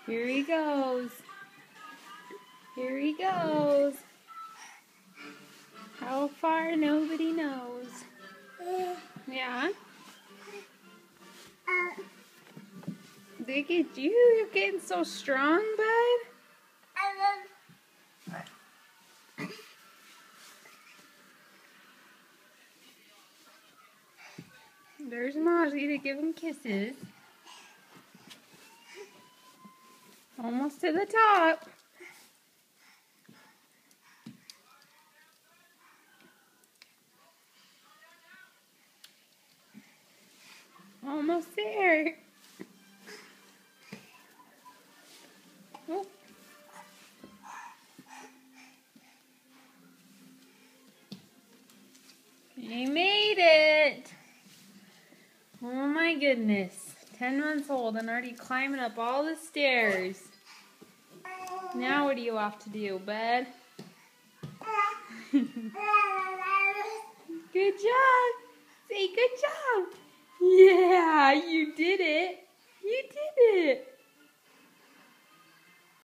Here he goes. Here he goes. How far, nobody knows. Yeah? Look at you. You're getting so strong, bud. There's Mozzie to give him kisses. Almost to the top. Almost there. Oh. He made it. Oh my goodness. 10 months old and already climbing up all the stairs. Now what do you have to do, bud? Good job. Say good job. Yeah, you